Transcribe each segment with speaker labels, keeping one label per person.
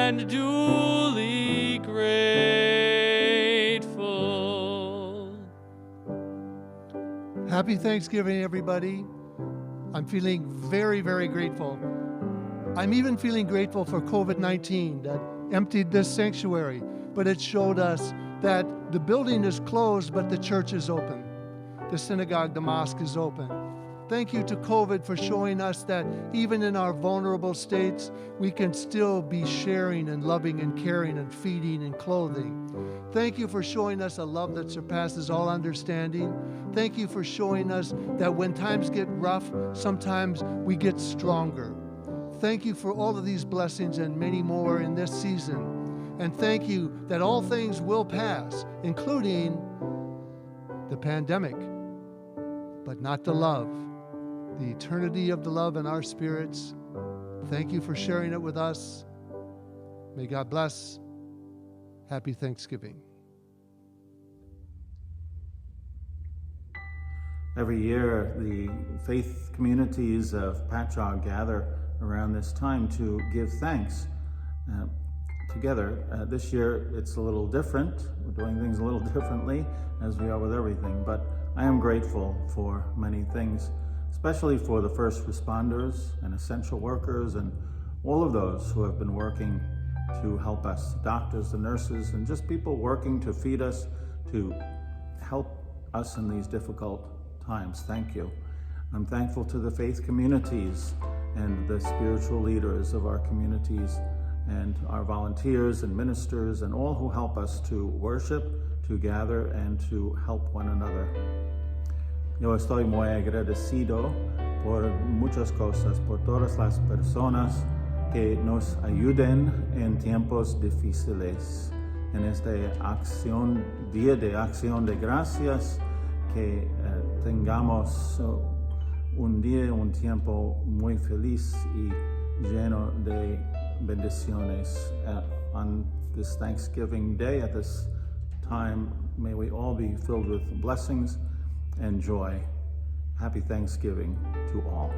Speaker 1: and duly grateful.
Speaker 2: Happy Thanksgiving, everybody. I'm feeling very, very grateful. I'm even feeling grateful for COVID-19 that emptied this sanctuary, but it showed us that the building is closed, but the church is open. The synagogue, the mosque is open. Thank you to COVID for showing us that even in our vulnerable states, we can still be sharing and loving and caring and feeding and clothing. Thank you for showing us a love that surpasses all understanding. Thank you for showing us that when times get rough, sometimes we get stronger. Thank you for all of these blessings and many more in this season. And thank you that all things will pass, including the pandemic, but not the love, the eternity of the love in our spirits. Thank you for sharing it with us. May God bless. Happy Thanksgiving.
Speaker 3: Every year, the faith communities of Patchogue gather around this time to give thanks together. This year, it's a little different. We're doing things a little differently, as we are with everything, but I am grateful for many things, especially for the first responders and essential workers and all of those who have been working to help us, doctors, the nurses, and just people working to feed us, to help us in these difficult times. Thank you. I'm thankful to the faith communities and the spiritual leaders of our communities and our volunteers and ministers and all who help us to worship, to gather, and to help one another. Yo estoy muy agradecido por muchas cosas, por todas las personas que nos ayuden en tiempos difíciles. En esta día de acción de gracias, que tengamos un día, un tiempo muy feliz y lleno de bendiciones. On this Thanksgiving Day, at this time, may we all be filled with blessings and joy. Happy Thanksgiving to all.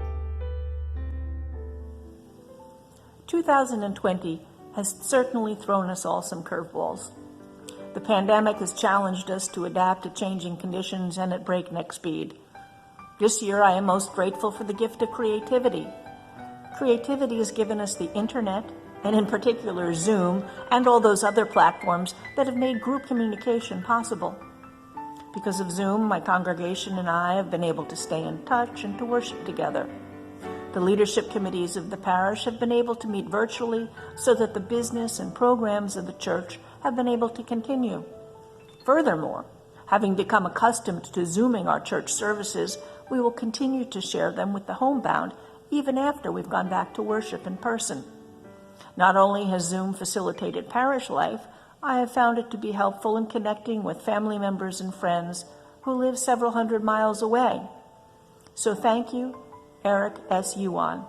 Speaker 4: 2020 has certainly thrown us all some curveballs. The pandemic has challenged us to adapt to changing conditions and at breakneck speed. This year, I am most grateful for the gift of creativity. Creativity has given us the internet, and in particular Zoom, and all those other platforms that have made group communication possible. Because of Zoom, my congregation and I have been able to stay in touch and to worship together. The leadership committees of the parish have been able to meet virtually so that the business and programs of the church have been able to continue. Furthermore, having become accustomed to Zooming our church services, we will continue to share them with the homebound even after we've gone back to worship in person. Not only has Zoom facilitated parish life, I have found it to be helpful in connecting with family members and friends who live several hundred miles away. So thank you, Eric S. Yuan.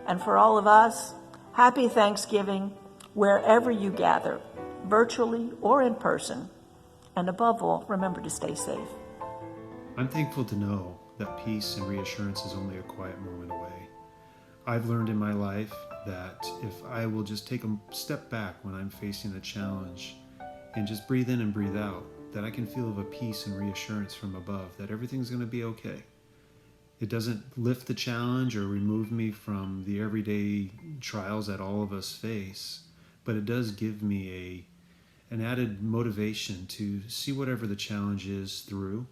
Speaker 4: And for all of us, happy Thanksgiving wherever you gather, virtually or in person. And above all, remember to stay safe.
Speaker 5: I'm thankful to know that peace and reassurance is only a quiet moment away. I've learned in my life that if I will just take a step back when I'm facing a challenge and just breathe in and breathe out, that I can feel of a peace and reassurance from above, that everything's going to be okay. It doesn't lift the challenge or remove me from the everyday trials that all of us face, but it does give me an added motivation to see whatever the challenge is through,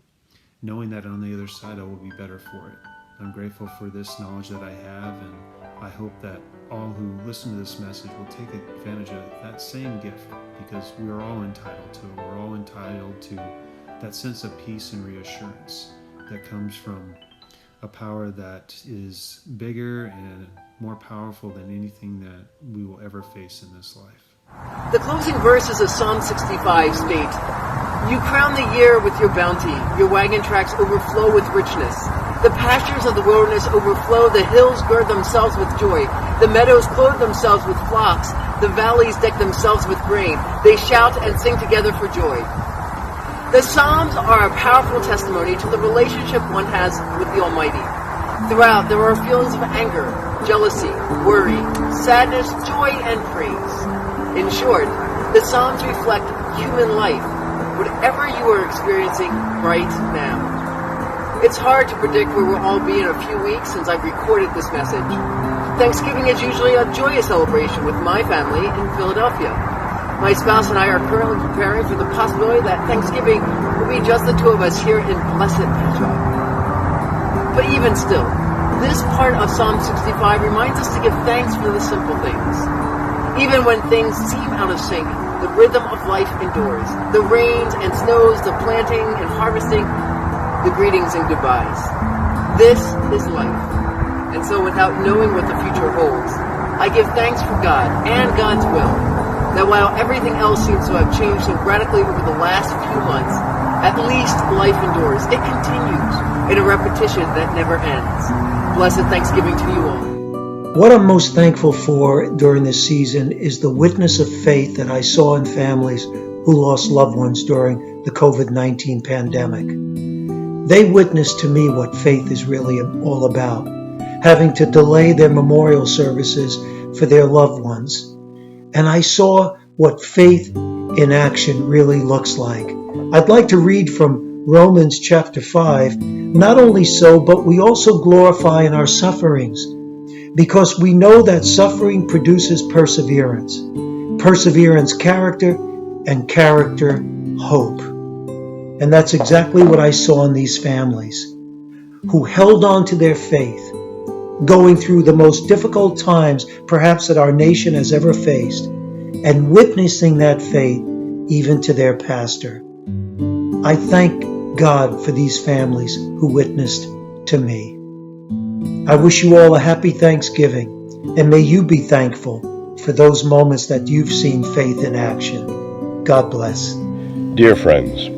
Speaker 5: knowing that on the other side I will be better for it. I'm grateful for this knowledge that I have, and I hope that all who listen to this message will take advantage of that same gift, because we are all entitled to it. We're all entitled to that sense of peace and reassurance that comes from a power that is bigger and more powerful than anything that we will ever face in this life.
Speaker 6: The closing verses of Psalm 65 state, "You crown the year with your bounty, your wagon tracks overflow with richness. The pastures of the wilderness overflow, the hills gird themselves with joy. The meadows clothe themselves with flocks, the valleys deck themselves with grain. They shout and sing together for joy." The Psalms are a powerful testimony to the relationship one has with the Almighty. Throughout, there are feelings of anger, jealousy, worry, sadness, joy, and praise. In short, the Psalms reflect human life, whatever you are experiencing right now. It's hard to predict where we'll all be in a few weeks since I've recorded this message. Thanksgiving is usually a joyous celebration with my family in Philadelphia. My spouse and I are currently preparing for the possibility that Thanksgiving will be just the two of us here in blessed Patchogue. But even still, this part of Psalm 65 reminds us to give thanks for the simple things. Even when things seem out of sync, the rhythm of life endures. The rains and snows, the planting and harvesting, the greetings and goodbyes. This is life. And so without knowing what the future holds, I give thanks for God and God's will, that while everything else seems to have changed so radically over the last few months, at least life endures. It continues in a repetition that never ends. Blessed Thanksgiving to you all.
Speaker 7: What I'm most thankful for during this season is the witness of faith that I saw in families who lost loved ones during the COVID-19 pandemic. They witnessed to me what faith is really all about, having to delay their memorial services for their loved ones. And I saw what faith in action really looks like. I'd like to read from Romans chapter 5. Not only so, but we also glorify in our sufferings, because we know that suffering produces perseverance. Perseverance, character, and character, hope. And that's exactly what I saw in these families who held on to their faith, going through the most difficult times perhaps that our nation has ever faced, and witnessing that faith even to their pastor. I thank God for these families who witnessed to me. I wish you all a happy Thanksgiving, and may you be thankful for those moments that you've seen faith in action. God bless.
Speaker 8: Dear friends,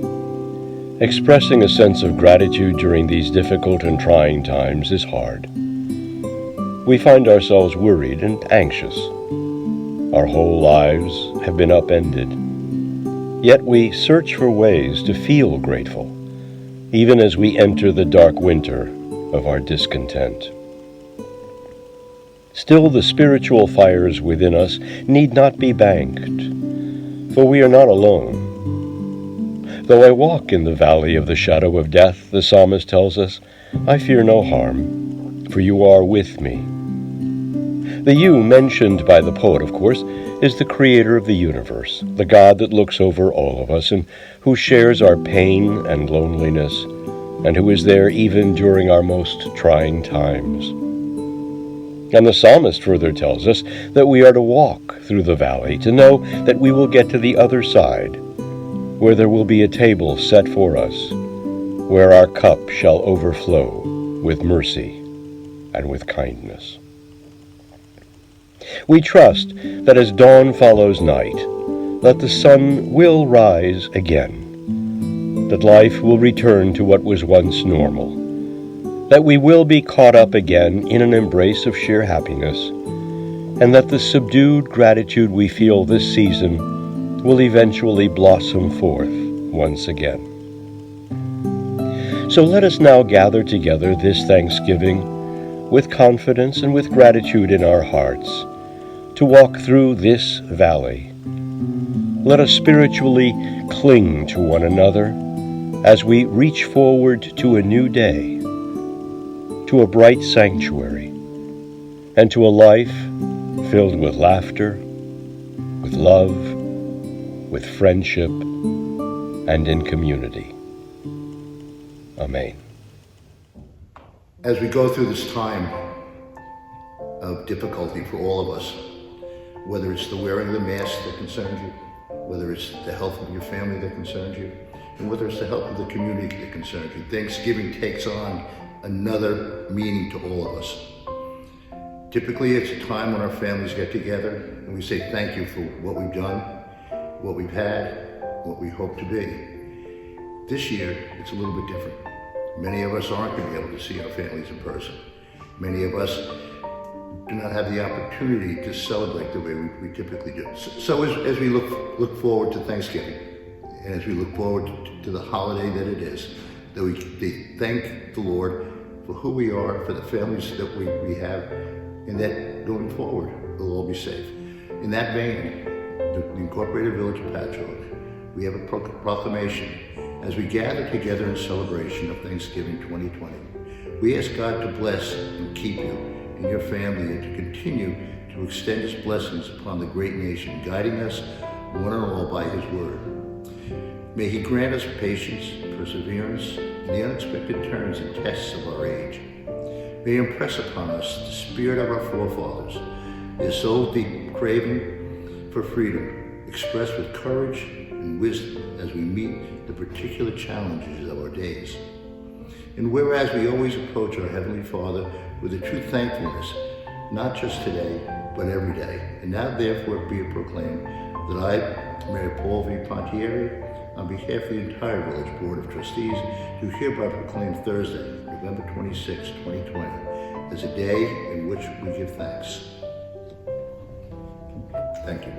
Speaker 8: expressing a sense of gratitude during these difficult and trying times is hard. We find ourselves worried and anxious. Our whole lives have been upended. Yet we search for ways to feel grateful, even as we enter the dark winter of our discontent. Still, the spiritual fires within us need not be banked, for we are not alone. Though I walk in the valley of the shadow of death, the psalmist tells us, I fear no harm, for you are with me. The you mentioned by the poet, of course, is the creator of the universe, the God that looks over all of us and who shares our pain and loneliness, and who is there even during our most trying times. And the psalmist further tells us that we are to walk through the valley, to know that we will get to the other side, where there will be a table set for us, where our cup shall overflow with mercy and with kindness. We trust that as dawn follows night, that the sun will rise again, that life will return to what was once normal, that we will be caught up again in an embrace of sheer happiness, and that the subdued gratitude we feel this season will eventually blossom forth once again. So let us now gather together this Thanksgiving with confidence and with gratitude in our hearts to walk through this valley. Let us spiritually cling to one another as we reach forward to a new day, to a bright sanctuary, and to a life filled with laughter, with love, with friendship, and in community. Amen.
Speaker 9: As we go through this time of difficulty for all of us, whether it's the wearing of the mask that concerns you, whether it's the health of your family that concerns you, and whether it's the health of the community that concerns you, Thanksgiving takes on another meaning to all of us. Typically, it's a time when our families get together and we say thank you for what we've done, what we've had, what we hope to be. This year, it's a little bit different. Many of us aren't going to be able to see our families in person. Many of us do not have the opportunity to celebrate the way we typically do. So as we look forward to Thanksgiving, and as we look forward to the holiday that it is, that we thank the Lord for who we are, for the families that we have, and that going forward, we'll all be safe. In that vein, the Incorporated Village of Patchogue, we have a proclamation as we gather together in celebration of Thanksgiving 2020. We ask God to bless and keep you and your family and to continue to extend His blessings upon the great nation, guiding us one and all by His word. May He grant us patience, perseverance in the unexpected turns and tests of our age. May He impress upon us the spirit of our forefathers, their soul-deep craving for freedom, expressed with courage and wisdom as we meet the particular challenges of our days. And whereas we always approach our Heavenly Father with a true thankfulness, not just today, but every day, and now therefore be it proclaimed that I, Mayor Paul V. Pontieri, on behalf of the entire Village Board of Trustees, do hereby proclaim Thursday, November 26, 2020, as a day in which we give thanks. Thank you.